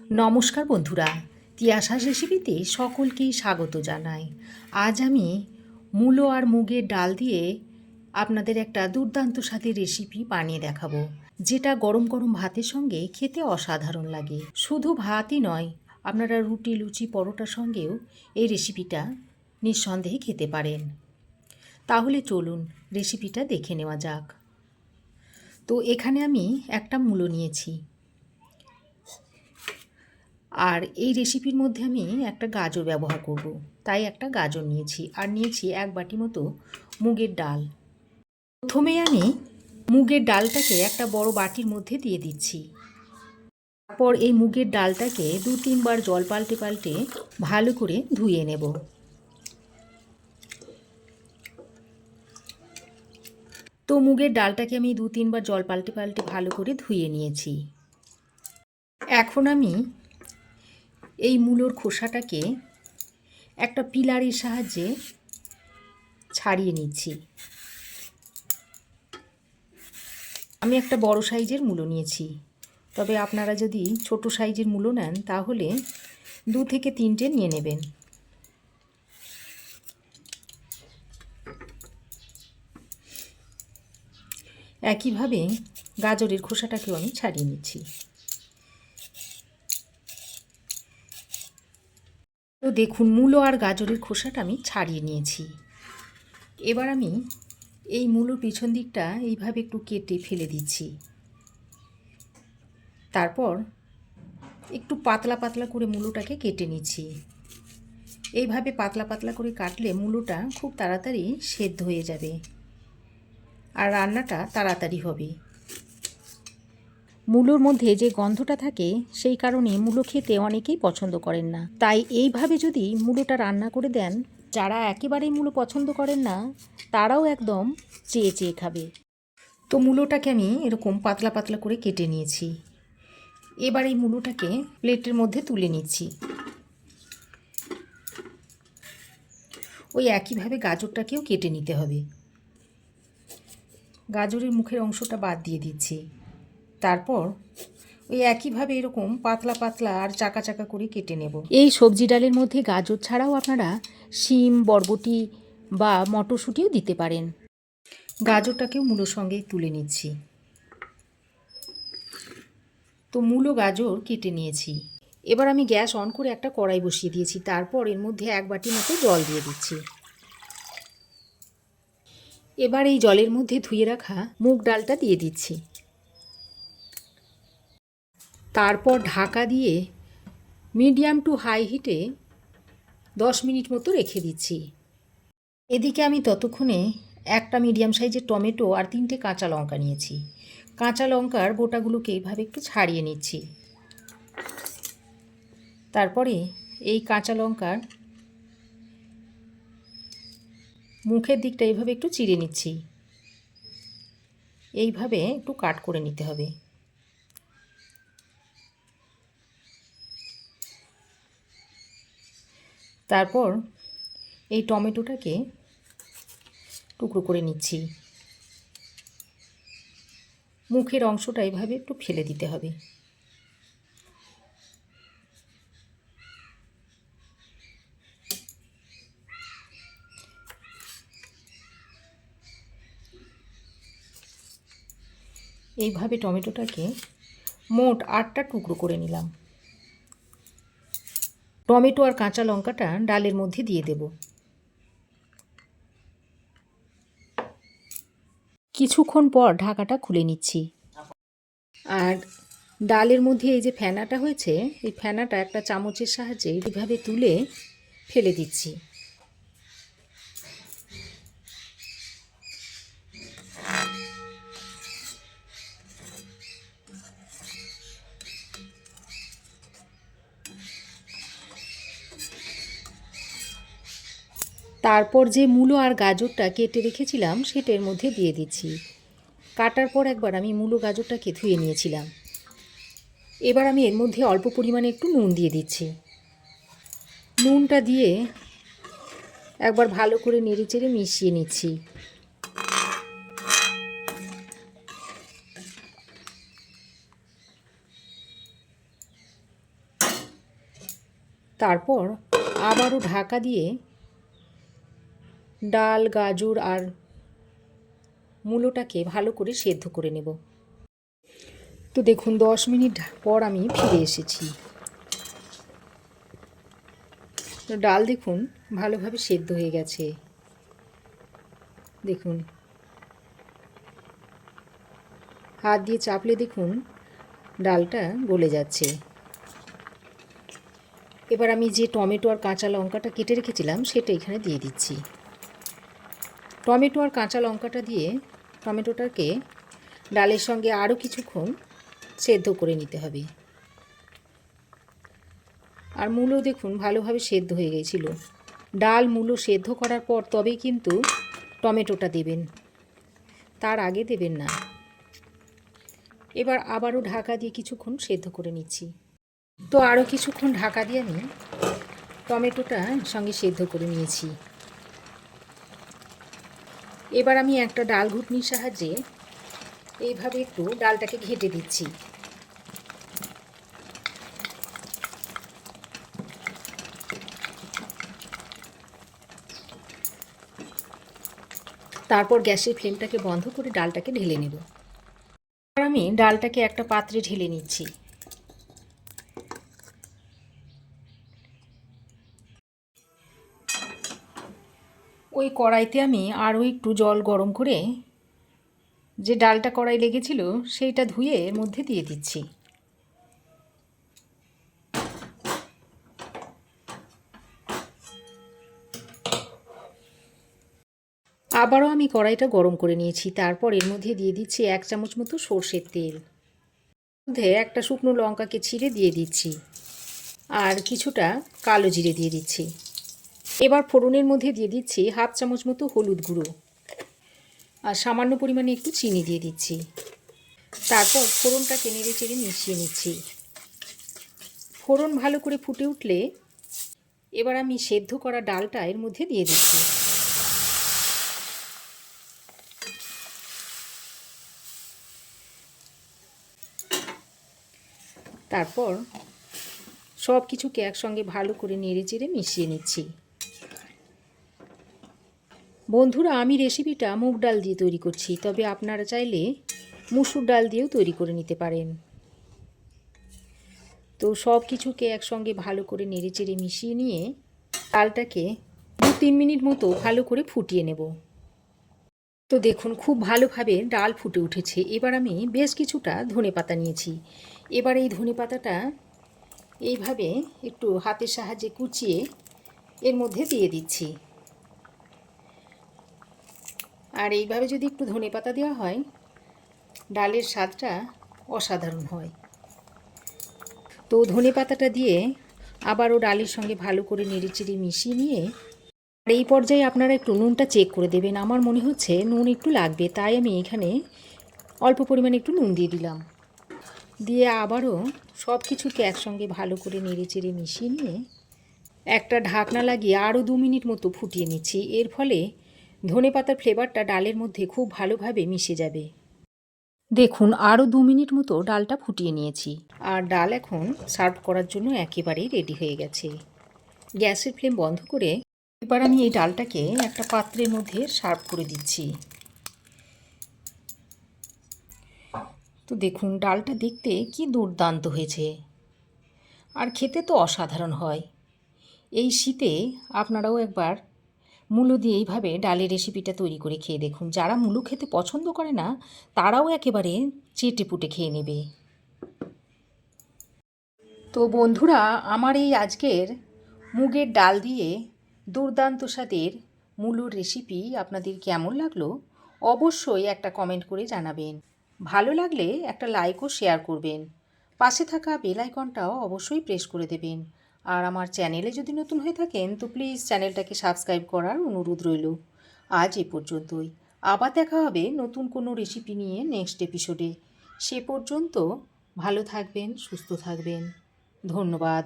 নমস্কার বন্ধুরা, তিয়াশাস রেসিপিতে সকলকেই স্বাগত জানাই। আজ আমি মূলো আর মুগের ডাল দিয়ে আপনাদের একটা দুর্দান্ত স্বাদের রেসিপি বানিয়ে দেখাবো, যেটা গরম গরম ভাতের সঙ্গে খেতে অসাধারণ লাগে। শুধু ভাতই নয়, আপনারা রুটি, লুচি, পরোটার সঙ্গেও এই রেসিপিটা নিঃসন্দেহে খেতে পারেন। তাহলে চলুন রেসিপিটা দেখে নেওয়া যাক। তো এখানে আমি একটা মূলো নিয়েছি, আর এই রেসিপির মধ্যে আমি একটা গাজর ব্যবহার করব, তাই একটা গাজর নিয়েছি। আর নিয়েছি 1 বাটি মতো মুগের ডাল। প্রথমে আমি মুগের ডালটাকে একটা বড় বাটির মধ্যে দিয়ে দিচ্ছি। তারপর এই মুগের ডালটাকে 2-3 বার জল পাল্টে পাল্টে ভালো করে ধুয়ে নেব। তো মুগের ডালটাকে আমি 2-3 বার জল পাল্টে পাল্টে ভালো করে ধুয়ে নিয়েছি। এখন আমি এই মূলোর খোসাটাকে একটা পিলারের সাহায্যে ছাড়িয়ে নিচ্ছি। আমি একটা বড় সাইজের মূলো নিয়েছি, তবে আপনারা যদি ছোট সাইজের মূলো নেন তাহলে 2 থেকে 3টে নিয়ে নেবেন। একইভাবে গাজরের খোসাটাকেও আমি ছাড়িয়ে নিচ্ছি। তো দেখুন, মূলো আর গাজরের খোসাটা আমি ছাড়িয়ে নিয়েছি। এবার আমি এই মূলোর পিছন দিকটা এইভাবে একটু কেটে ফেলে দিচ্ছি। তারপর একটু পাতলা পাতলা করে মূলোটাকে কেটে নিচ্ছি। এইভাবে পাতলা পাতলা করে কাটলে মূলোটা খুব তাড়াতাড়ি সেদ্ধ হয়ে যাবে আর রান্নাটা তাড়াতাড়ি হবে। মূলোর মধ্যে যে গন্ধটা থাকে সেই কারণে মূলো খেতে অনেকেই পছন্দ করেন না, তাই এইভাবে যদি মূলোটা রান্না করে দেন, যারা একেবারেই মূলো পছন্দ করেন না তারাও একদম চেয়ে চেয়ে খাবে। তো মূলোটাকে আমি এরকম পাতলা পাতলা করে কেটে নিয়েছি। এবার এই মূলোটাকে প্লেটের মধ্যে তুলে নিচ্ছি। ওই একইভাবে গাজরটাকেও কেটে নিতে হবে। গাজরের মুখের অংশটা বাদ দিয়ে দিচ্ছি। তারপর ওই একইভাবে এরকম পাতলা পাতলা আর চাকা চাকা করে কেটে নেব। এই সবজি ডালের মধ্যে গাজর ছাড়াও আপনারা শিম, বরবটি বা মটরশুঁটিও দিতে পারেন। গাজরটাকেও মূলোর সঙ্গে তুলে নিচ্ছি। তো মূলো গাজর কেটে নিয়েছি। এবার আমি গ্যাস অন করে একটা কড়াই বসিয়ে দিয়েছি। তারপর এর মধ্যে 1 বাটি মতো জল দিয়ে দিচ্ছি। এবার এই জলের মধ্যে ধুয়ে রাখা মুগ ডালটা দিয়ে দিচ্ছি। তারপর ঢাকা দিয়ে মিডিয়াম টু হাই হিটে 10 মিনিট মতো রেখে দিচ্ছি। এদিকে আমি ততক্ষণে একটা মিডিয়াম সাইজের টমেটো আর 3টে কাঁচা লঙ্কা নিয়েছি। কাঁচা লঙ্কার বোটাগুলোকে এইভাবে একটু ছাড়িয়ে নিচ্ছি। তারপরে এই কাঁচা লঙ্কার মুখের দিকটা এইভাবে একটু চিড়ে নিচ্ছি। এইভাবে একটু কাট করে নিতে হবে। তারপর এই টমেটোটাকে টুকরো করে নিচ্ছি। মুখের অংশটা এইভাবে একটু ফেলে দিতে হবে। এইভাবে টমেটোটাকে মোট 8টা টুকরো করে নিলাম। টমেটো আর কাঁচা লঙ্কাটা ডালের মধ্যে দিয়ে দেব। কিছুক্ষণ পর ঢাকাটা খুলে নিচ্ছি। আর ডালের মধ্যে এই যে ফেনাটা হয়েছে, এই ফেনাটা একটা চামচের সাহায্যে এইভাবে তুলে ফেলে দিচ্ছি। তারপর যে মূলো আর গাজরটা কেটে রেখেছিলাম সেটার মধ্যে দিয়ে দিচ্ছি। কাটার পর একবার আমি মূলো গাজরটাকে ধুয়ে নিয়েছিলাম। এবার আমি এর মধ্যে অল্প পরিমাণে একটু নুন দিয়ে দিচ্ছি। নুনটা দিয়ে একবার ভালো করে নেড়েচেড়ে মিশিয়ে নিচ্ছি। তারপর আবারও ঢাকা দিয়ে ডাল, গাজর আর মূলোটাকে ভালো করে সেদ্ধ করে নেব। তো দেখুন 10 মিনিট পর আমি ফিরে এসেছি। তো ডাল দেখুন ভালোভাবে সেদ্ধ হয়ে গেছে। দেখুন হাত দিয়ে চাপলে দেখুন ডালটা গলে যাচ্ছে। এবার আমি যে টমেটো আর কাঁচা লঙ্কাটা কেটে রেখেছিলাম সেটা এখানে দিয়ে দিচ্ছি। টমেটো আর কাঁচা লঙ্কাটা দিয়ে টমেটোটাকে ডালের সঙ্গে আরও কিছুক্ষণ সেদ্ধ করে নিতে হবে। আর মূলো দেখুন ভালোভাবে সেদ্ধ হয়ে গিয়েছিল। ডাল মূলো সেদ্ধ করার পর তবেই কিন্তু টমেটোটা দেবেন, তার আগে দেবেন না। এবার আবারও ঢাকা দিয়ে কিছুক্ষণ সেদ্ধ করে নিচ্ছি। তো আরও কিছুক্ষণ ঢাকা দিয়ে আমি টমেটোটা সঙ্গে সেদ্ধ করে নিয়েছি। এবার আমি একটা ডাল ঘুটনির সাহায্যে এইভাবে একটু ডালটাকে ঘেঁটে দিচ্ছি। তারপর গ্যাসের ফ্লেমটাকে বন্ধ করে ডালটাকে ঢেলে নেব। এবার আমি ডালটাকে একটা পাত্রে ঢেলে নিচ্ছি। ওই কড়াইতে আমি আরও একটু জল গরম করে যে ডালটা কড়াই লেগেছিল সেইটা ধুয়ে এর মধ্যে দিয়ে দিচ্ছি। আবারও আমি কড়াইটা গরম করে নিয়েছি। তারপর এর মধ্যে দিয়ে দিচ্ছি 1 চামচ মতো সর্ষের তেল। মধ্যে একটা শুকনো লঙ্কাকে ছিঁড়ে দিয়ে দিচ্ছি আর কিছুটা কালো জিরে দিয়ে দিচ্ছি। এবার ফোড়নের মধ্যে দিয়ে দিচ্ছি 1/2 চামচ মতো হলুদ গুঁড়ো আর সামান্য পরিমাণে একটু চিনি দিয়ে দিচ্ছি। তারপর ফোড়নটাকে নেড়ে চেড়ে মিশিয়ে নিচ্ছি। ফোড়ন ভালো করে ফুটে উঠলে এবার আমি সেদ্ধ করা ডালটা এর মধ্যে দিয়ে দিচ্ছি। তারপর সব কিছুকে একসঙ্গে ভালো করে নেড়ে চেড়ে মিশিয়ে নিচ্ছি। বন্ধুরা, আমি রেসিপিটা মুগ ডাল দিয়ে তৈরি করছি, তবে আপনারা চাইলে মুসুর ডাল দিয়েও তৈরি করে নিতে পারেন। তো সব কিছুকে একসঙ্গে ভালো করে নেড়ে চেড়ে মিশিয়ে নিয়ে ডালটাকে 2-3 মিনিট মতো ভালো করে ফুটিয়ে নেব। তো দেখুন খুব ভালোভাবে ডাল ফুটে উঠেছে। এবার আমি বেশ কিছুটা ধনেপাতা নিয়েছি। এবার এই ধনেপাতাটা এইভাবে একটু হাতের সাহায্যে কুচিয়ে এর মধ্যে দিয়ে দিচ্ছি। আর এইভাবে যদি একটু ধনেপাতা দেওয়া হয় ডালের স্বাদটা অসাধারণ হয়। তো ধনেপাতাটা দিয়ে আবারও ডালের সঙ্গে ভালো করে নেড়েচেড়ে মিশিয়ে নিয়ে আর এই পর্যায়ে আপনারা একটু নুনটা চেক করে দেবেন। আমার মনে হচ্ছে নুন একটু লাগবে, তাই আমি এখানে অল্প পরিমাণে একটু নুন দিয়ে দিলাম। দিয়ে আবারও সব কিছুকে একসঙ্গে ভালো করে নেড়েচেড়ে মিশিয়ে নিয়ে একটা ঢাকনা লাগিয়ে আরও 2 মিনিট মতো ফুটিয়ে নিচ্ছি। এর ফলে ধনেপাতার ফ্লেভারটা ডালের মধ্যে খুব ভালোভাবে মিশে যাবে। দেখুন আরও 2 মিনিট মতো ডালটা ফুটিয়ে নিয়েছি আর ডাল এখন সার্ভ করার জন্য একেবারেই রেডি হয়ে গেছে। গ্যাসের ফ্লেম বন্ধ করে এবার আমি এই ডালটাকে একটা পাত্রের মধ্যে সার্ভ করে দিচ্ছি। তো দেখুন ডালটা দেখতে কি দুর্দান্ত হয়েছে আর খেতে তো অসাধারণ হয়। এই শীতে আপনারাও একবার মূলো দিয়ে এইভাবে ডালের রেসিপিটা তৈরি করে খেয়ে দেখুন। যারা মূলো খেতে পছন্দ করে না তারাও একেবারে চেটেপুটে খেয়ে নেবে। তো বন্ধুরা, আমার এই আজকের মুগের ডাল দিয়ে দুর্দান্ত স্বাদের মূলোর রেসিপি আপনাদের কেমন লাগলো অবশ্যই একটা কমেন্ট করে জানাবেন। ভালো লাগলে একটা লাইক ও শেয়ার করবেন। পাশে থাকা বেল আইকনটাও অবশ্যই প্রেস করে দেবেন। আর আমার চ্যানেলে যদি নতুন হয়ে থাকেন তো প্লিজ চ্যানেলটাকে সাবস্ক্রাইব করার অনুরোধ রইল। আজ এ পর্যন্তই। আবার দেখা হবে নতুন কোনো রেসিপি নিয়ে নেক্সট এপিসোডে। সে পর্যন্ত ভালো থাকবেন, সুস্থ থাকবেন। ধন্যবাদ।